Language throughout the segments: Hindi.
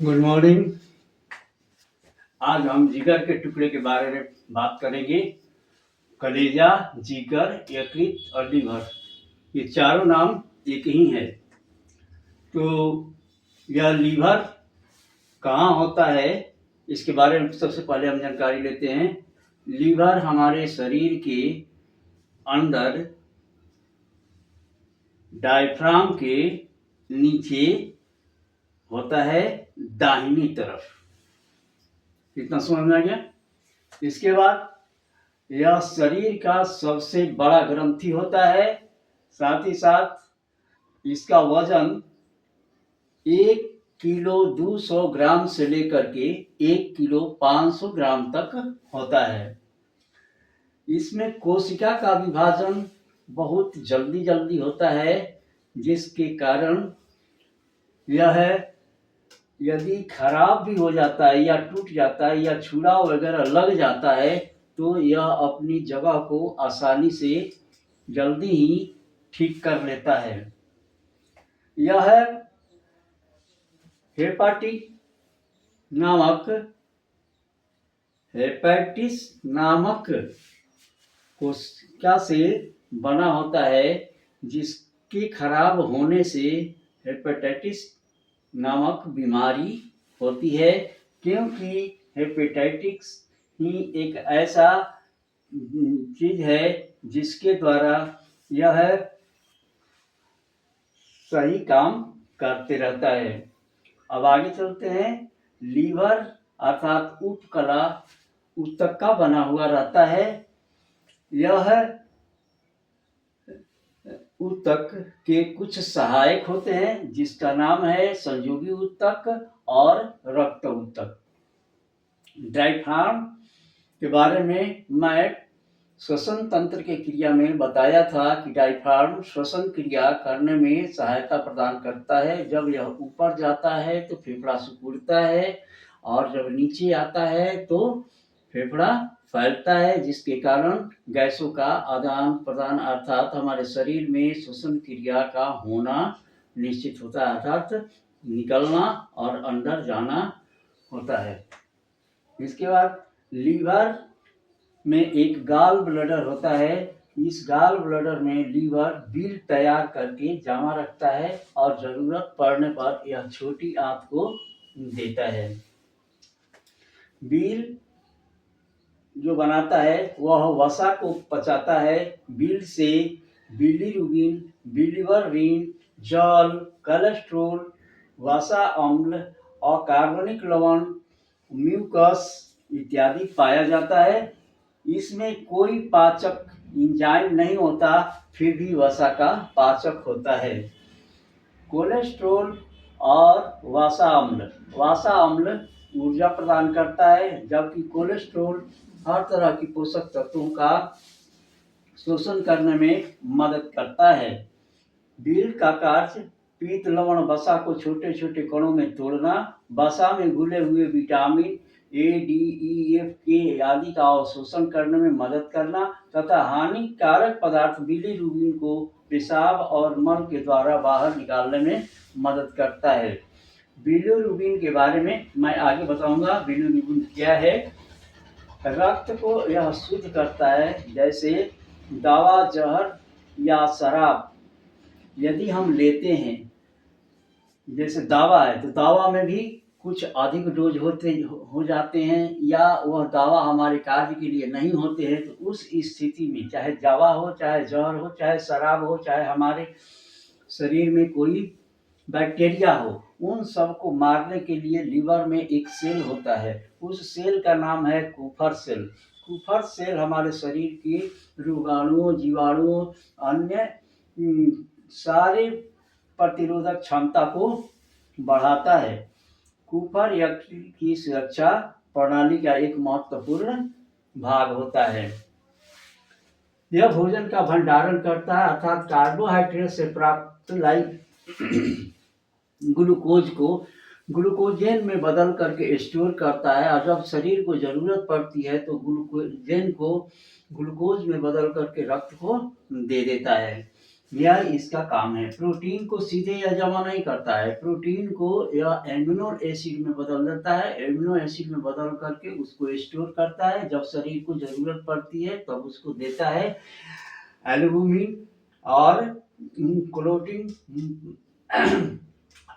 Good morning. आज हम जिगर के टुकड़े के बारे में बात करेंगे। कलेजा, जिगर, यकृत और लीवर, ये चारों नाम एक ही है। तो यह लीवर कहाँ होता है, इसके बारे में सबसे पहले हम जानकारी लेते हैं। लीवर हमारे शरीर के अंदर डायफ्राम के नीचे होता है, दाहिनी तरफ। इतना समझ में आ गया। इसके बाद यह शरीर का सबसे बड़ा ग्रंथि होता है। साथ ही साथ इसका वजन 1 किलो 200 ग्राम से लेकर के 1 किलो 500 ग्राम तक होता है। इसमें कोशिका का विभाजन बहुत जल्दी जल्दी होता है, जिसके कारण यह यदि खराब भी हो जाता है या टूट जाता है या छुरा वगैरह लग जाता है तो यह अपनी जगह को आसानी से जल्दी ही ठीक कर लेता है। यह हेपेटिस नामक कोशिका से बना होता है, जिसके खराब होने से हेपेटाइटिस नामक बीमारी होती है। क्योंकि हेपेटाइटिस ही एक ऐसा चीज है जिसके द्वारा यह सही काम करते रहता है। अब आगे चलते हैं। लीवर अर्थात उपकला ऊतक का बना हुआ रहता है। यह ऊतक के कुछ सहायक होते हैं, जिसका नाम है संयोगी ऊतक और रक्त ऊतक। डायफ्राम के बारे में मैं श्वसन तंत्र के क्रिया में बताया था कि डायफ्राम श्वसन क्रिया करने में सहायता प्रदान करता है। जब यह ऊपर जाता है तो फेफड़ा सिकुड़ता है, और जब नीचे आता है तो फेफड़ा फैलता है, जिसके कारण गैसों का आदान प्रदान अर्थात हमारे शरीर में श्वसन क्रिया का होना निश्चित होता है, अर्थात निकलना और अंदर जाना होता है। इसके बाद लीवर में एक गॉल ब्लैडर होता है। इस गॉल ब्लैडर में लीवर बिल तैयार करके जमा रखता है और जरूरत पड़ने पर यह छोटी आंत को देता है। बिल जो बनाता है वह वसा को पचाता है। बिल से बिलीरुबिन, बिलीवरिन, जल, कोलेस्ट्रॉल, वसा अम्ल, अकार्बनिक लवण, म्यूकस इत्यादि पाया जाता है। इसमें कोई पाचक एंजाइम नहीं होता, फिर भी वसा का पाचक होता है। कोलेस्ट्रॉल और वसा अम्ल ऊर्जा प्रदान करता है, जबकि कोलेस्ट्रॉल हर तरह की पोषक तत्वों का शोषण करने में मदद करता है। बिल का कार्य पीत लवण वसा को छोटे छोटे कणों में तोड़ना, वसा में घुले हुए vitamin A, D, E, F, के आदि का अवशोषण करने में मदद करना तथा हानिकारक पदार्थ बिलीरुबिन को पेशाब और मल के द्वारा बाहर निकालने में मदद करता है। बिलीरुबिन के बारे में मैं आगे बताऊंगा। बिलीरुबिन क्या है? रक्त को यह शुद्ध करता है। जैसे दवा, जहर या शराब यदि हम लेते हैं, जैसे दवा है तो दवा में भी कुछ अधिक डोज हो जाते हैं, या वह दवा हमारे कार्य के लिए नहीं होते हैं, तो उस स्थिति में चाहे दवा हो, चाहे जहर हो, चाहे शराब हो, चाहे हमारे शरीर में कोई बैक्टीरिया हो, उन सबको मारने के लिए लीवर में एक सेल होता है। उस सेल का नाम है कुफर सेल। कुफर सेल हमारे शरीर के रोगाणुओं, जीवाणुओं, अन्य सारे प्रतिरोधक क्षमता को बढ़ाता है। कुफर यकृत की सुरक्षा प्रणाली का एक महत्वपूर्ण भाग होता है। यह भोजन का भंडारण करता है, अर्थात कार्बोहाइड्रेट से प्राप्त ग्लूकोज को ग्लूकोजेन में बदल करके स्टोर करता है, और जब शरीर को जरूरत पड़ती है तो ग्लूकोजेन को ग्लूकोज में बदल करके रक्त को दे देता है। यह इसका काम है। प्रोटीन को सीधे यह जमा नहीं करता है, प्रोटीन को यह एमिनो एसिड में बदल देता है, एमिनो एसिड में बदल करके उसको स्टोर करता है, जब शरीर को ज़रूरत पड़ती है तब उसको देता है। एल्बुमिन और क्लोटिन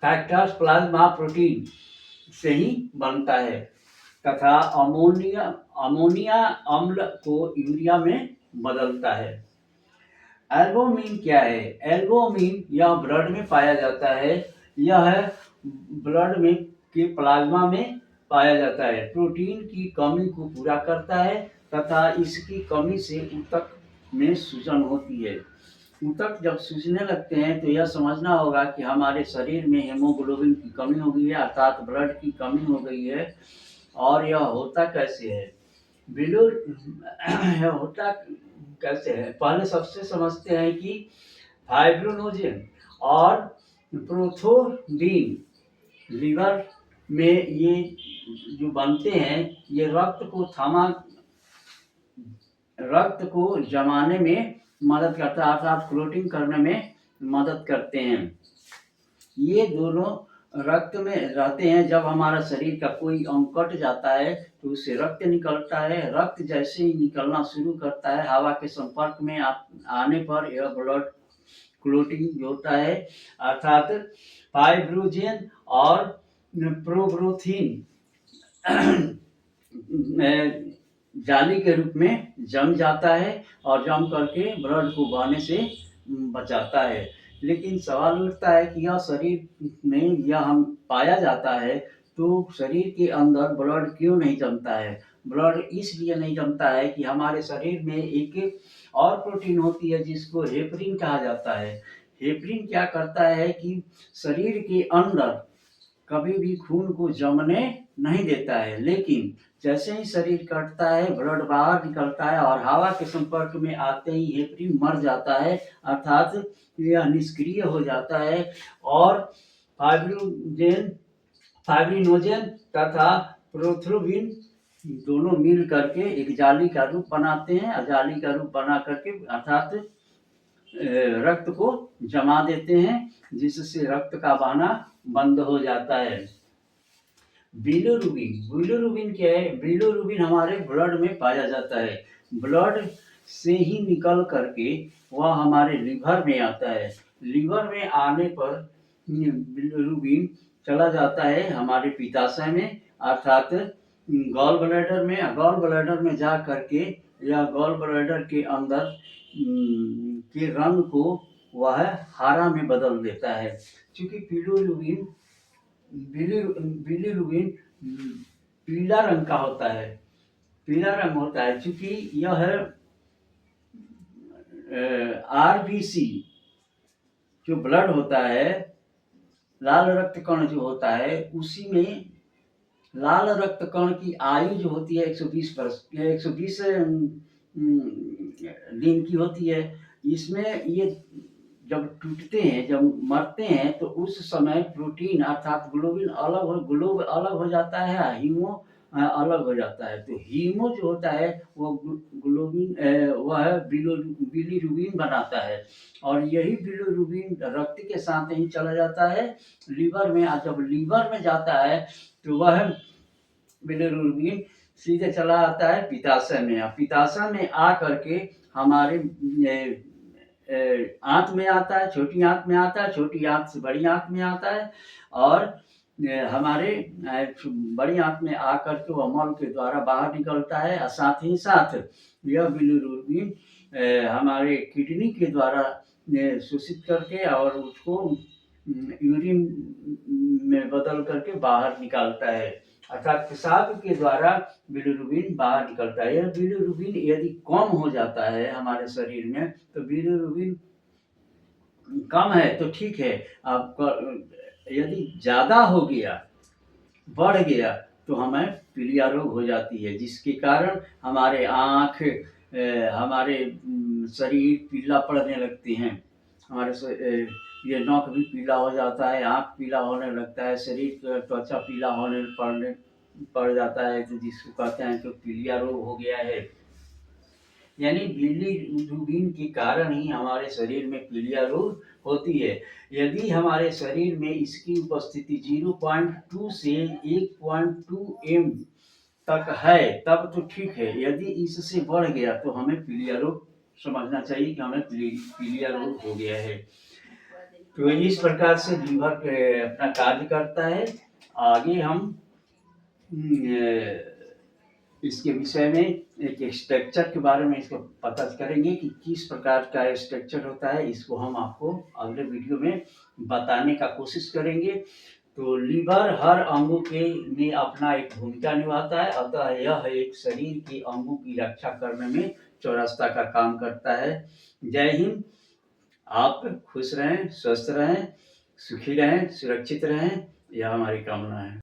फैक्टर्स प्लाज्मा प्रोटीन से ही बनता है तथा अमोनिया अमोनिया अम्ल को यूरिया में बदलता है। एल्बुमिन क्या है? एल्बुमिन यह ब्लड में पाया जाता है। यह ब्लड में के प्लाज्मा में पाया जाता है। प्रोटीन की कमी को पूरा करता है तथा इसकी कमी से ऊतक में सूजन होती है। ऊतक जब सूजने लगते हैं तो यह समझना होगा कि हमारे शरीर में हीमोग्लोबिन की कमी हो गई है, अर्थात ब्लड की कमी हो गई है। और यह होता कैसे है? बिलो यह होता कैसे है? पहले सबसे समझते हैं कि फाइब्रोनोजेन और प्रोथोडीन लीवर में ये जो बनते हैं, ये रक्त को जमाने में मदद करता है, अर्थात क्लोटिंग करने में मदद करते हैं। ये दोनों रक्त में रहते हैं। जब हमारा शरीर का कोई अंग कट जाता है तो उससे रक्त निकलता है। रक्त जैसे ही निकलना शुरू करता है, हवा के संपर्क में आने पर यह ब्लड क्लोटिंग जो होता है, अर्थात फाइब्रोजेन और प्रोब्रोथिन जाली के रूप में जम जाता है और जम करके ब्लड को बहने से बचाता है। लेकिन सवाल उठता है कि यह शरीर में यह हम पाया जाता है तो शरीर के अंदर ब्लड क्यों नहीं जमता है? ब्लड इसलिए नहीं जमता है कि हमारे शरीर में एक और प्रोटीन होती है जिसको हेपरिन कहा जाता है। हेपरिन क्या करता है कि शरीर के अंदर कभी भी खून को जमने नहीं देता है, लेकिन जैसे ही शरीर कटता है, ब्लड बाहर निकलता है और हवा के संपर्क में आते ही हेपरिन मर जाता है, अर्थात यह निष्क्रिय हो जाता है और फाइब्रिनोजेन तथा प्रोथ्रोबिन दोनों मिल करके एक जाली का रूप बनाते हैं और जाली का रूप बना करके अर्थात रक्त को जमा देते हैं, जिससे रक्त का बहना बंद हो जाता है। बिलिरुबिन क्या है? बिलिरुबिन हमारे ब्लड में पाया जाता है। ब्लड से ही निकल करके वह हमारे लिवर में आता है। लिवर में आने पर बिलिरुबिन चला जाता है हमारे पित्ताशय में, अर्थात गॉल ब्लैडर में। गॉल ब्लैडर में जा करके यह गॉल ब्लैडर के अंदर के रंग को वह हरा में बदल देता है। क्योंकि बिलिरुबिन पीला रंग का होता है, पीला रंग होता है। चूंकि यह आरबीसी जो ब्लड होता है, लाल रक्त कण जो होता है, उसी में लाल रक्त कण की आयु जो होती है 120 वर्ष 120 दिन की होती है। इसमें ये जब टूटते हैं, जब मरते हैं, तो उस समय प्रोटीन अर्थात ग्लोब अलग हो जाता है, हीमो अलग हो जाता है। तो हीमो जो होता है वो वह बिलिरुबिन बनाता है और यही बिलिरुबिन रक्त के साथ ही चला जाता है लीवर में। जब लीवर में जाता है तो वह बिलिरुबिन सीधे चला आता है पित्ताशय में। पित्ताशय में आ करके हमारे आंत में आता है, छोटी आंत में आता है, छोटी आंत से बड़ी आंत में आता है और हमारे बड़ी आंत में आकर के वह मल के द्वारा बाहर निकलता है। साथ ही साथ यह बिलिरुबिन हमारे किडनी के द्वारा शोषित करके और उसको यूरिन में बदल करके बाहर निकालता है, अर्थात पेशाब के द्वारा बिलिरुबिन बाहर निकलता है। यह बिलिरुबिन यदि कम हो जाता है हमारे शरीर में, तो बिलिरुबिन कम है तो ठीक है। आपका यदि ज़्यादा हो गया, बढ़ गया, तो हमें पीलिया रोग हो जाती है, जिसके कारण हमारे आँख हमारे शरीर पीला पड़ने लगते हैं। ये नोक भी पीला हो जाता है, आँख पीला होने लगता है, शरीर त्वचा पीला पड़ जाता है, तो जिसको कहते हैं कि पीलिया रोग हो गया है। यानी बिलीरुबिन के कारण ही हमारे शरीर में पीलिया रोग होती है। यदि हमारे शरीर में इसकी उपस्थिति 0.2 से 1.2 एम तक है तब तो ठीक है, यदि इससे बढ़ गया तो हमें पीलिया रोग समझना चाहिए कि हमें पीलिया रोग हो गया है। तो इस प्रकार से लीवर अपना कार्य करता है। आगे हम इसके विषय में एक स्ट्रक्चर के बारे में इसको पता करेंगे कि किस प्रकार का स्ट्रक्चर होता है। इसको हम आपको अगले वीडियो में बताने का कोशिश करेंगे। तो लीवर हर अंगों के में अपना एक भूमिका निभाता है, अतः यह एक शरीर के अंगों की रक्षा करने में चौरस्ता का काम करता है। जय हिंद। आप खुश रहें, स्वस्थ रहें, सुखी रहें, सुरक्षित रहें, यह हमारी कामना है।